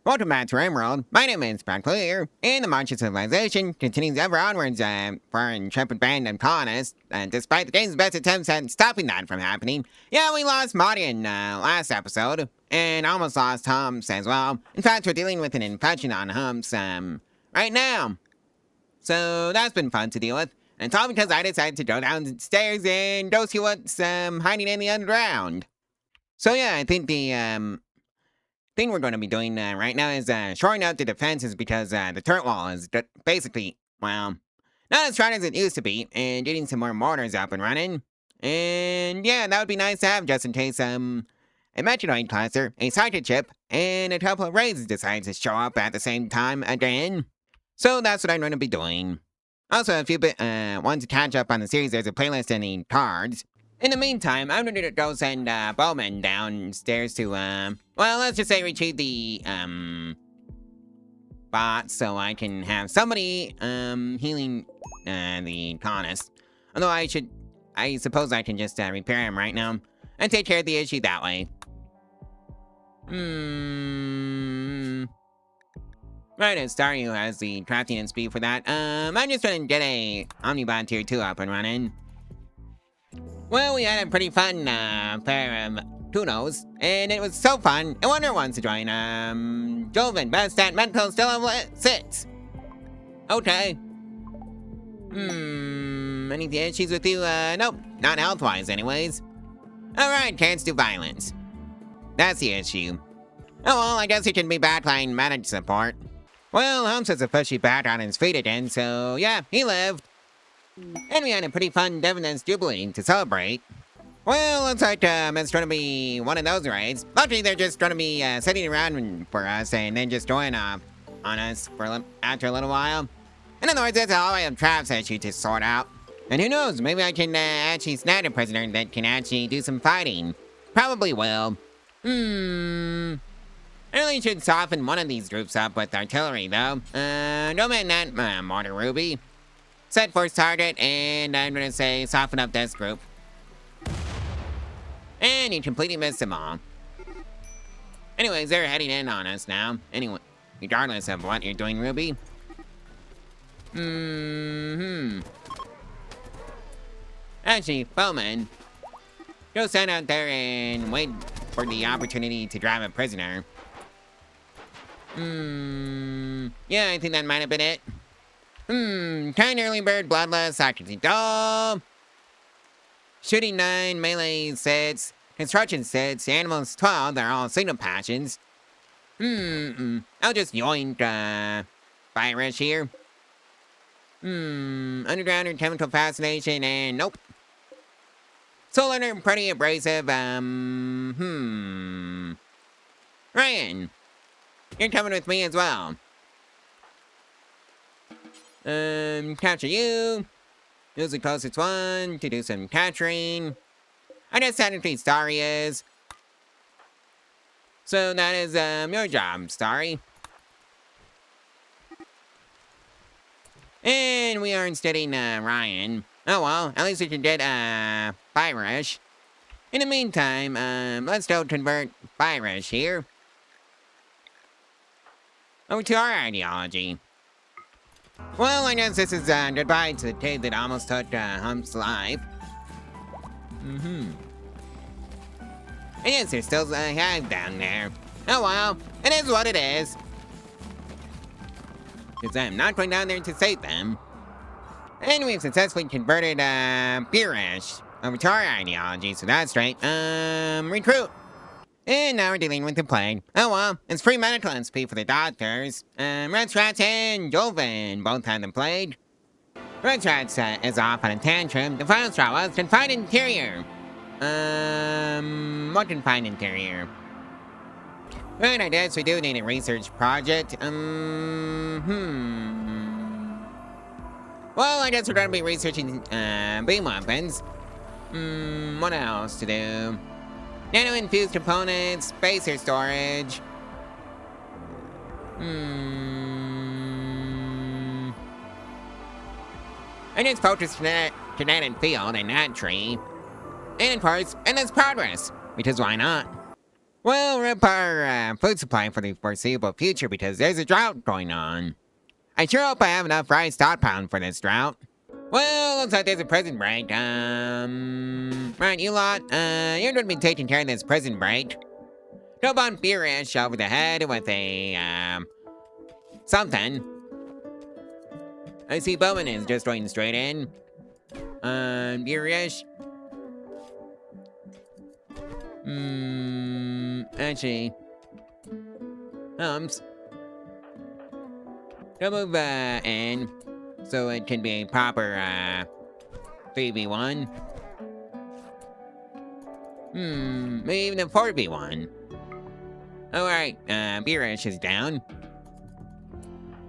Welcome back to Rimworld. My name is Clear, and the march of civilization continues ever onwards for our intrepid band of colonists. Despite the game's best attempts at stopping that from happening, yeah, we lost Marty in last episode, and almost lost Humps as well. In fact, we're dealing with an infection on Humps right now. So that's been fun to deal with. And it's all because I decided to go downstairs and go see what's hiding in the underground. So yeah, I think the thing we're going to be doing right now is shoring up the defenses because the turret wall is basically, well, not as strong as it used to be, and getting some more mortars up and running. And yeah, that would be nice to have just in case a Metanoid cluster, a circuit chip, and a couple of raids decide to show up at the same time again. So that's what I'm going to be doing. Also, if you want to catch up on the series, there's a playlist in the cards. In the meantime, I'm going to go send Bowman downstairs to, well, let's just say retrieve the, bot so I can have somebody, healing, the colonists. Although I suppose I can just, repair him right now and take care of the issue that way. Right, it's Starry who has the crafting and speed for that. I'm just going to get a Omnibot tier 2 up and running. Well, we had a pretty fun pair of tunos, and it was so fun. I wonder who wants to join. Joven, best at medical, still level 6. Okay. Any issues with you? Nope, not health-wise anyways. Alright, can't do violence. That's the issue. Oh well, I guess he can be backline managed support. Well, Holmes is officially back on his feet again, so yeah, he lived. And we had a pretty fun Dividends Jubilee to celebrate. Well, looks like it's going to be one of those raids. Luckily, they're just going to be sitting around for us and then just going off on us for after a little while. In other words, that's a hallway of traps issue to sort out. And who knows, maybe I can actually snag a prisoner that can actually do some fighting. Probably will. I really should soften one of these groups up with artillery, though. Don't mind that, Mortar Ruby. Set first target, and I'm gonna say soften up this group. And you completely missed them all. Anyways, they're heading in on us now. Anyway, regardless of what you're doing, Ruby. Actually, Bowman, go stand out there and wait for the opportunity to drive a prisoner. Yeah, I think that might have been it. Kind early bird, bloodless, occupancy doll. Shooting 9, melee 6, construction 6, animals 12, they're all signal passions. I'll just yoink, fire rush here. Underground or chemical fascination, and nope. Solar, pretty abrasive, Ryan, you're coming with me as well. Capture you. Use the closest one to do some capturing. I guess technically Starry is. So that is, your job, Starry. And we are insteading, Ryan. Oh well, at least we can get, Fire Rush. In the meantime, let's go convert Fire Rush here over to our ideology. Well, I guess this is goodbye to the kid that almost took Hump's life. And yes, there's still a hive down there. Oh well, it is what it is. Because I'm not going down there to save them. And we've successfully converted Beerish over to our ideology, so that's right. Recruit. And now we're dealing with the plague. Oh well, it's free medical SP for the doctors. Rats, and Joven both had the plague. Rats is off on a tantrum. The final straw was confined interior. What confined interior? Right, I guess we do need a research project. Well, I guess we're gonna be researching beam weapons. What else to do? Nano-infused components, spacer storage. I just focused kinetic field in that tree. And of course, endless progress, because why not? Well, rip our food supply for the foreseeable future because there's a drought going on. I sure hope I have enough rice stockpiled for this drought. Well, looks like there's a prison break. Right, you lot, you're gonna be taking care of this prison break. Drop on Beerish over the head with a, something. I see Bowman is just going straight in. Beerish. Actually. Don't move, in. So it can be a proper, 3v1. Maybe even a 4v1. Alright, Beerish is down.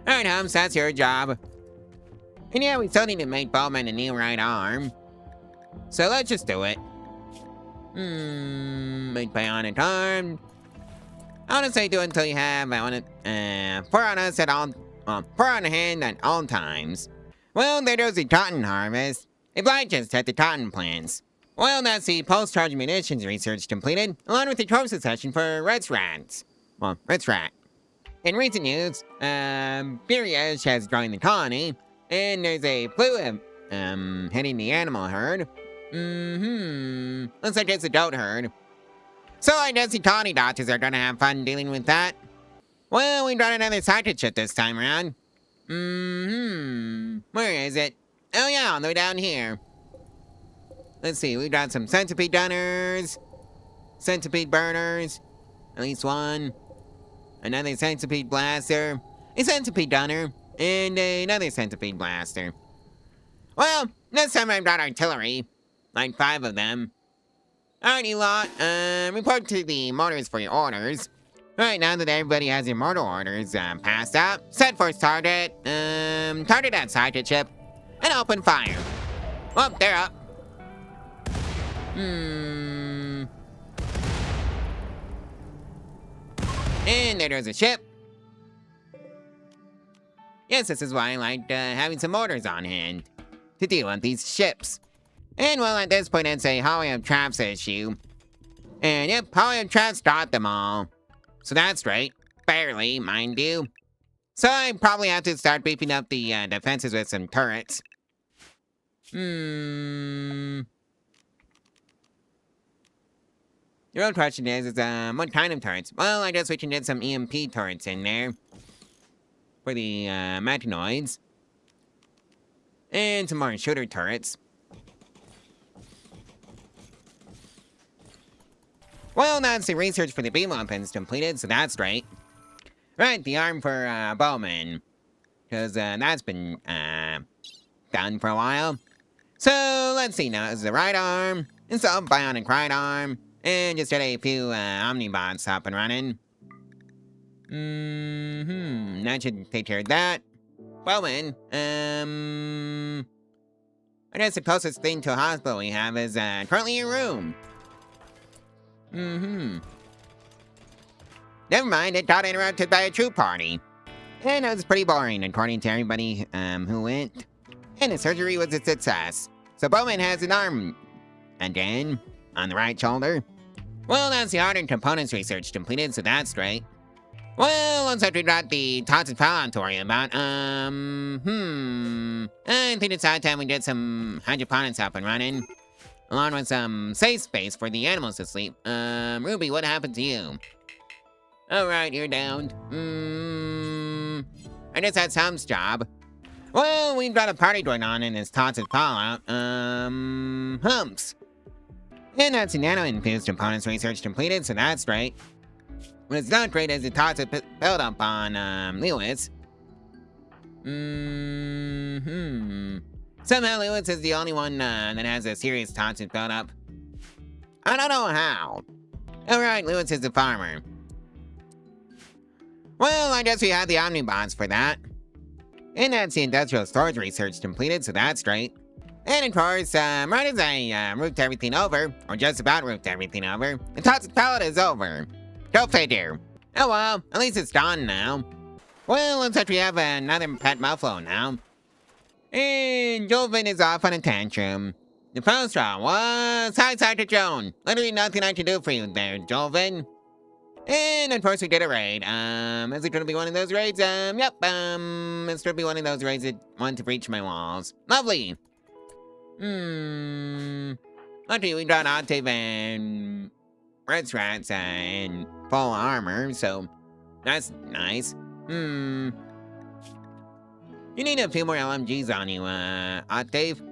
Alright, Humps, that's your job. And yeah, we still need to make Bowman a new right arm. So let's just do it. Make bionic arm. Honestly, do it until you have, I want to, 4 on us at all, 4 on hand at all times. Well, there goes the cotton harvest. A Blight just at the cotton plants. Well, that's the post-charge munitions research completed, along with the trophy session for Ritz Rats. Well, Ritz Rat. In recent news, Beerish has joined the colony, and there's a flu, hitting the animal herd. Looks like it's a goat herd. So I guess the colony doctors are gonna have fun dealing with that. Well, we got another psychic ship this time around. Where is it? Oh yeah, all the way down here. Let's see, we got some centipede gunners, centipede burners, at least one, another centipede blaster, a centipede gunner, and another centipede blaster. Well, this time I've got artillery, like 5 of them. Alright, you lot, report to the mortars for your orders. Alright, now that everybody has their mortar orders passed out, set first target, target that psychic ship, and open fire. Oh, they're up. And there goes a ship. Yes, this is why I like having some mortars on hand to deal with these ships. And well, at this point, it's a Holly of Traps issue. And yep, Holly of Traps got them all. So that's right. Barely, mind you. So I probably have to start beefing up the defenses with some turrets. The real question is what kind of turrets? Well, I guess we can get some EMP turrets in there. For the Matinoids. And some more shooter turrets. Well, that's the research for the beam weapons completed, so that's great. Right, the arm for Bowman. Because that's been done for a while. So, let's see now. This is the right arm. Install bionic right arm. And just get a few Omnibots up and running. That should take care of that. Bowman, I guess the closest thing to a hospital we have is currently your room. Never mind, it got interrupted by a troop party. And it was pretty boring according to everybody who went. And the surgery was a success. So Bowman has an arm again on the right shoulder. Well, that's the art and components research completed, so that's great. Well, looks like we got the toxic power to worry about. I think it's high time we get some hydroponics up and running. Along with some safe space for the animals to sleep. Ruby, what happened to you? Alright, you're downed. I guess that's Hum's job. Well, we've got a party going on in this toxic fallout. Humps. And that's the nano-infused components research completed, so that's great. What's not great is the toxic build-up on, Lewis. Somehow Lewis is the only one that has a serious toxic build-up. I don't know how. Alright, Lewis is a farmer. Well, I guess we have the Omnibots for that. And that's the industrial storage research completed, so that's great. And of course, right as I roofed everything over, or just about roofed everything over, the toxic pallet is over. Go figure. Oh well, at least it's gone now. Well, looks like we have another pet muffalo now. And Jolvin is off on a tantrum. The phone straw was hi, Sergeant Joan. Literally nothing I can do for you there, Jolvin. And of course we did a raid. Is it gonna be one of those raids? Yep, it's gonna be one of those raids that want to breach my walls. Lovely! Okay, we got Octave and Red Rats and full armor, so that's nice. You need a few more LMGs on you, Octave.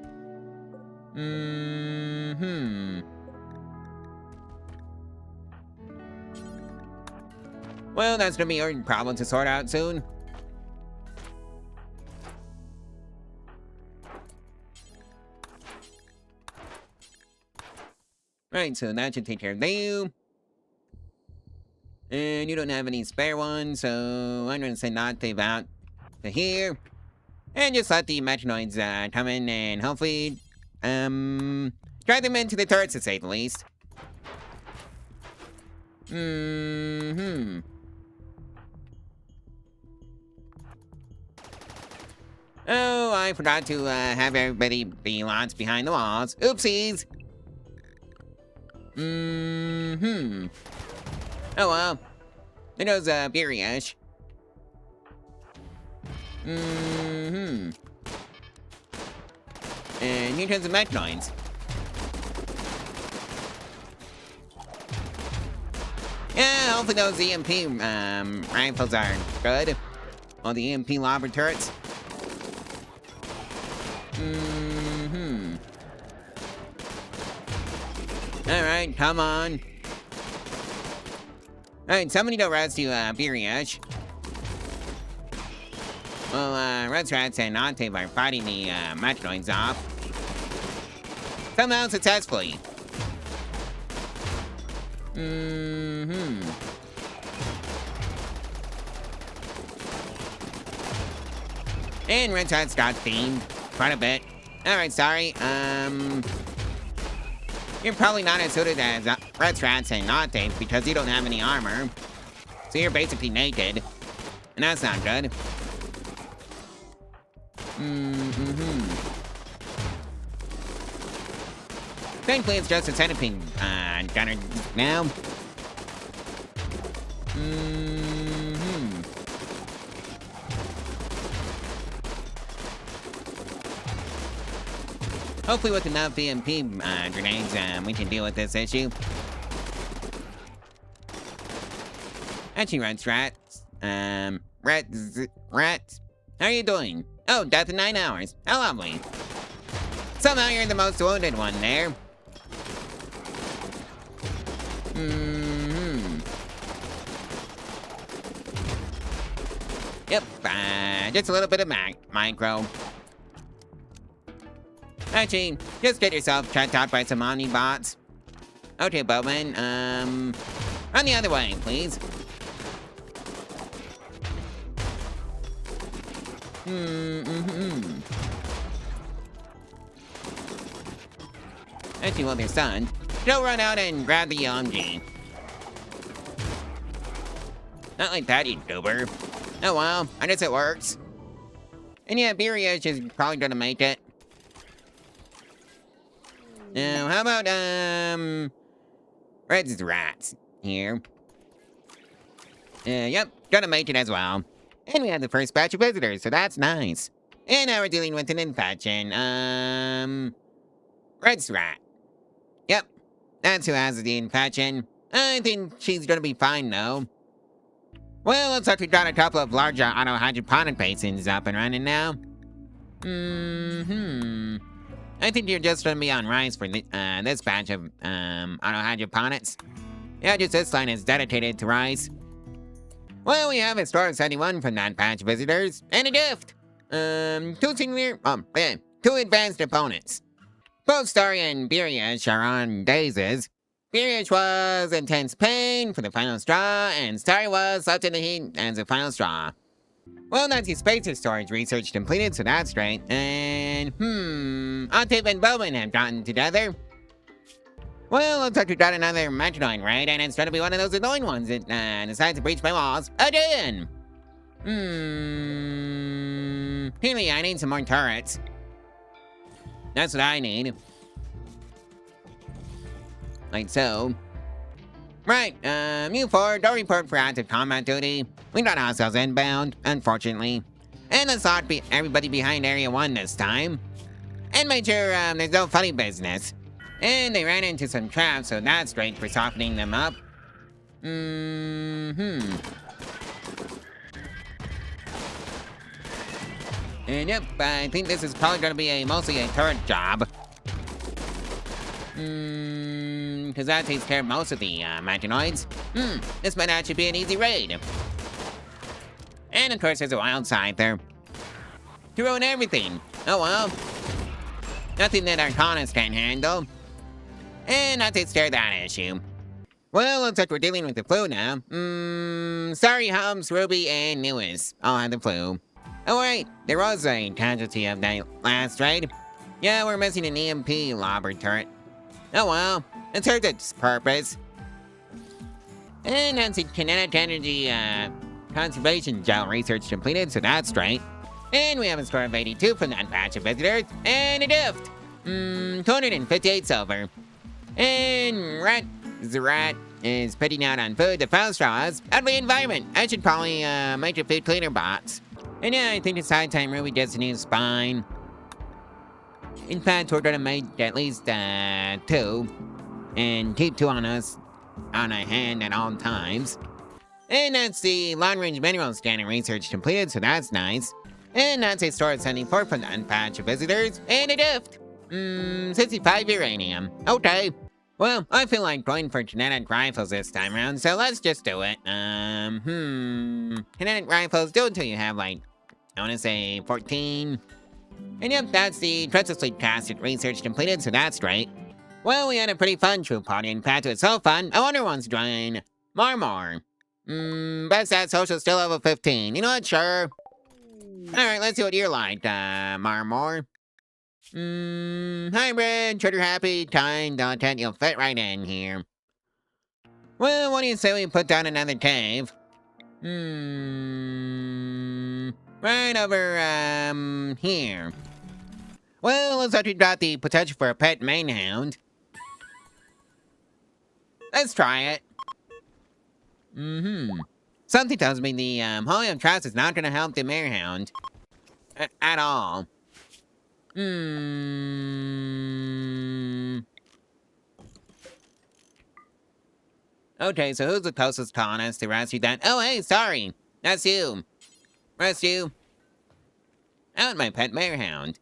Well, that's gonna be your problem to sort out soon. Right, so that should take care of you. And you don't have any spare ones, so I'm gonna send Octave out to here. And just let the Metanoids come in and hopefully drive them into the turrets to say the least. Oh, I forgot to have everybody be lots behind the walls. Oopsies! Oh well. There goes Biriash. And here comes the Mechanoids. Yeah, hopefully those EMP rifles are good. Or the EMP lobber turrets. Alright, come on. Alright, somebody go rescue Biriash. Well, Red Rats and Octave are fighting the Mechanoids off. Somehow successfully. And Red Rats got themed quite a bit. Alright, sorry. You're probably not as suited as Red Rats and Octave because you don't have any armor. So you're basically naked. And that's not good. Thankfully, it's just a centipede gunner now. Hopefully with enough EMP grenades, we can deal with this issue. Actually, Rats. Rats. How are you doing? Oh, death in 9 hours. How lovely. Somehow you're the most wounded one there. Yep, just a little bit of micro. Actually, just get yourself checked out by some omni-bots. Okay, Bowman, run the other way, please. Actually, while they're stunned, go run out and grab the LMG. Not like that, you goober. Oh well, I guess it works. And yeah, Biriash is probably gonna make it. Now, how about, Red's Rats here? Yep, gonna make it as well. And we have the first batch of visitors, so that's nice. And now we're dealing with an infection. Red's Rat. Yep, that's who has the infection. I think she's gonna be fine, though. Well, looks like we got a couple of larger auto hydroponic basins up and running now. I think you're just gonna be on rice for this batch of auto hydroponics. Yeah, just this line is dedicated to rice. Well, we have a store of 71 from that batch of visitors, and a gift! Two advanced opponents. Both Starry and Biriash are on dazes. Biriash was intense pain for the final straw, and Starry was left in the heat as the final straw. Well, that's the spacer storage research completed, so that's great. And, Octave and Bowman have gotten together. Well, looks like we got another Metanoid, right? And it's trying to be one of those annoying ones that decides to breach my walls again. Really, I need some more turrets. That's what I need. Like so. Right, you four, don't report for active combat duty. We got hostiles inbound, unfortunately. And let's not be everybody behind Area 1 this time. And make sure there's no funny business. And they ran into some traps, so that's great for softening them up. And yep, I think this is probably gonna be mostly a turret job. Because that takes care of most of the Maginoids. This might actually be an easy raid. And of course, there's a wild side there. To ruin everything. Oh well. Nothing that Arcanas can't handle. And that takes care of that issue. Well, looks like we're dealing with the flu now. Sorry, Hums, Ruby, and Newis all had the flu. Oh wait, there was a casualty of that last raid. Yeah, we're missing an EMP lobber turret. Oh well, it served its purpose. And that's the kinetic energy conservation gel research completed, so that's great. And we have a score of 82 from that batch of visitors, and a gift. 258 silver. And the rat is putting out on food the foul straws out of the environment. I should probably make a food cleaner box. And yeah, I think it's high time Ruby gets a new spine. In fact, we're gonna make at least 2, and keep 2 on us, on a hand at all times. And that's the long-range mineral scanner research completed, so that's nice. And that's a store of 74 from that batch of visitors, and a gift. 65 uranium. Okay. Well, I feel like going for kinetic rifles this time around, so let's just do it. Kinetic rifles, do it until you have like, I wanna say 14. And yep, that's the treacherously casted research completed, so that's great. Well, we had a pretty fun troop party. In fact, it was so fun, I wonder who wants to join Marmor. Best at social still level 15. You know what, sure. Alright, let's see what you're like, Marmor. Hybrid, trigger happy, kind, content, you'll fit right in here. Well, what do you say we put down another cave? Right over, here. Well, looks like we got the potential for a pet mainhound. Let's try it. Something tells me the Holy of Trust is not gonna help the marehound. At all. Okay, so who's the closest colonist to rescue that? Oh, hey, sorry. That's you. Rescue. I want my pet marehound.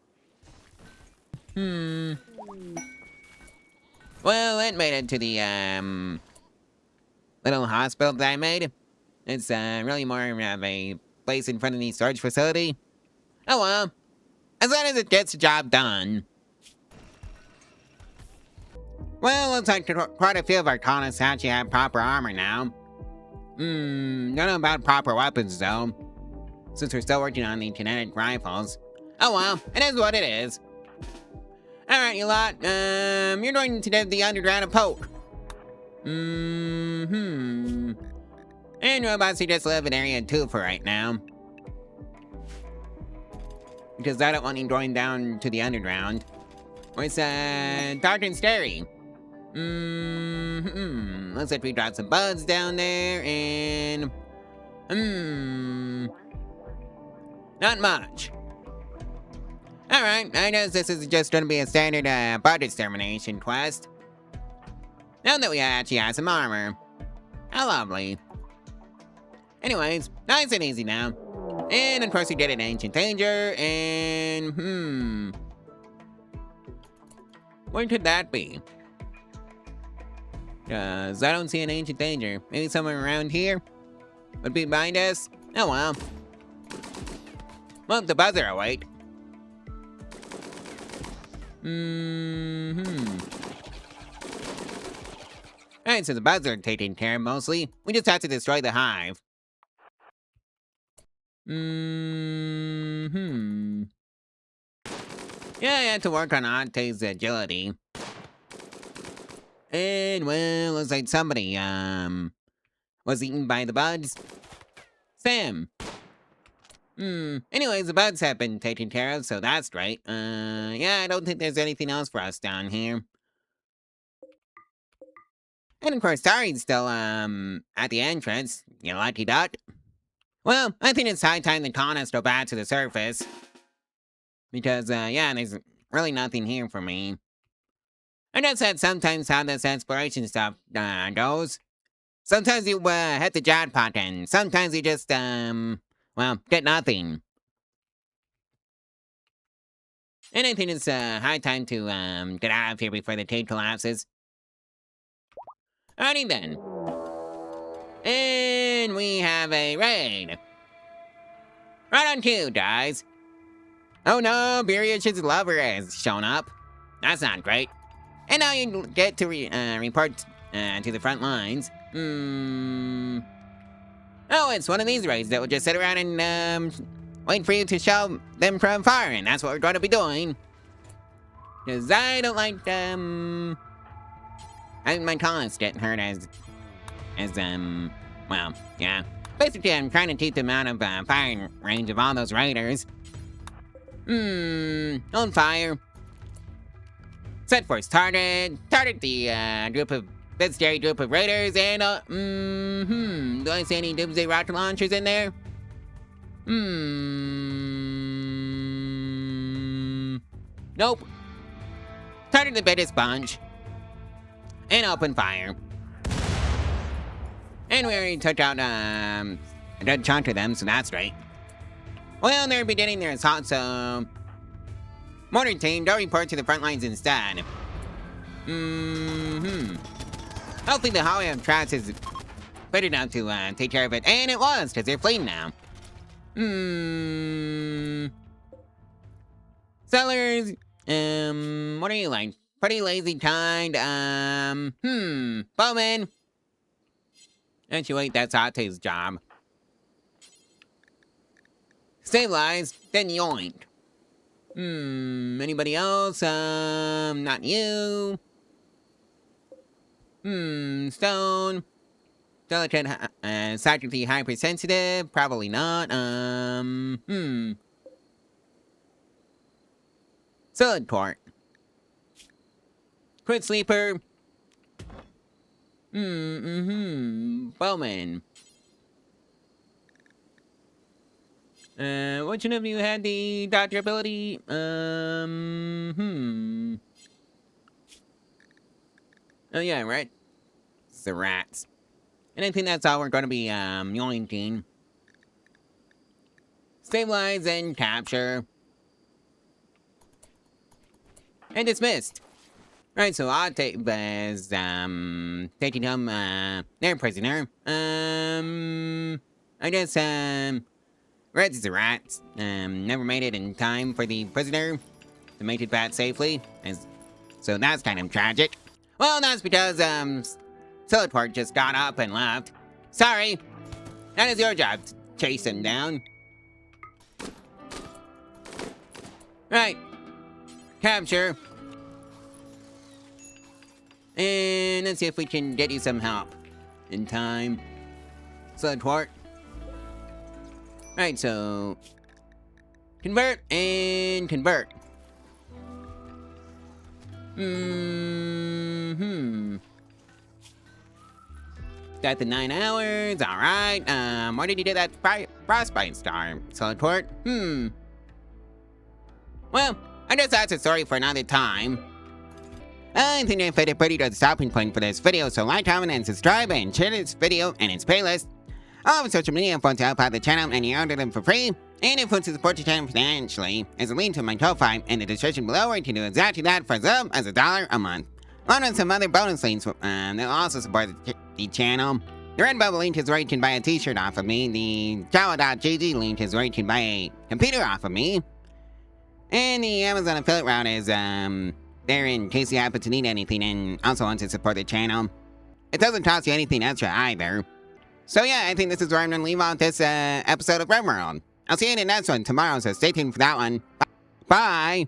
Well, it made it to the, little hospital that I made. It's, really more of a place in front of the storage facility. Oh well. As long as it gets the job done. Well, looks like quite a few of our colonists actually have proper armor now. Don't know about proper weapons, though. Since we're still working on the kinetic rifles. Oh well, it is what it is. Alright, you lot, you're going to the underground poke. And robots who just live in Area 2 for right now. Because I don't want you going down to the underground. Where's, dark and scary. Looks like we dropped some buds down there, and... not much. Alright, I guess this is just gonna be a standard, bud extermination quest. Now that we actually have some armor. How lovely. Anyways, nice and easy now. And of course we did an ancient danger, and where could that be? Cause I don't see an ancient danger. Maybe somewhere around here? Would be behind us? Oh well. Well, the buzzer await. Alright, so the bugs are taken care of mostly. We just have to destroy the hive. Yeah, I had to work on Auntie's agility. And, well, looks like somebody, was eaten by the bugs. Sam. Anyways, the bugs have been taken care of, so that's great. Yeah, I don't think there's anything else for us down here. And of course, Tari's still, at the entrance. You lucky duck. Well, I think it's high time the colonists go back to the surface. Because, yeah, there's really nothing here for me. And that's sometimes how this exploration stuff, goes. Sometimes you, hit the jackpot and sometimes you just, well, get nothing. And I think it's, high time to, get out of here before the tape collapses. Alrighty then. And we have a raid. Right on cue, guys. Oh no, Buriach's lover has shown up. That's not great. And now you get to report to the front lines. Oh, it's one of these raids that will just sit around and wait for you to show them from far, and that's what we're going to be doing. Because I don't like, having my colonists getting hurt as, well, yeah. Basically, I'm trying to keep them out of firing range of all those raiders. On fire. Set force target. Target the this scary group of raiders, and do I see any doomsday rocket launchers in there? Nope. Target the biggest bunch. And open fire. And we already took out a good chunk of them, so that's great. Well, they're beginning their assault, so mortar team, go report to the front lines instead. Hopefully the hallway of traps is good enough to take care of it, and it was, because they're fleeing now. Sellers, what are you like? Pretty lazy kind, Bowman. Don't you wait, that's Ate's job. Stabilize, then yoink. Anybody else? Not you. Stone. Delicate, psychically hypersensitive, probably not. Solid court. Quit sleeper. Bowman. Which one of you had the doctor ability? Oh yeah, right. It's the rats. And I think that's all we're gonna be, yoinking. Stabilize and capture. And dismissed. Right, so Ate was, taking home, their prisoner. I guess, Reds is a rat. Never made it in time for the prisoner to make it back safely. So that's kind of tragic. Well, that's because, Siliport just got up and left. Sorry. That is your job to chase him down. Right. Capture. And let's see if we can get you some help in time. Siliport. Right, so convert and convert. Got the 9 hours, alright. Why did you do that frostbite star, Siliport? Well, I guess that's a story for another time. I think I fit a pretty good stopping point for this video, so like, comment, and subscribe, and share this video and its playlist. All of social media info to help out the channel, and you order them for free. And if you want to support the channel financially, there's a link to my Ko-Fi in the description below where you can do exactly that for as little as $1 a month. Along with some other bonus links that will also support the channel. The Redbubble link is where you can buy a t-shirt off of me. The Java.gg link is where you can buy a computer off of me. And the Amazon affiliate route is there in case you happen to need anything and also want to support the channel. It doesn't cost you anything extra either. So yeah, I think this is where I'm going to leave off this episode of Rimworld. I'll see you in the next one tomorrow, so stay tuned for that one. Bye!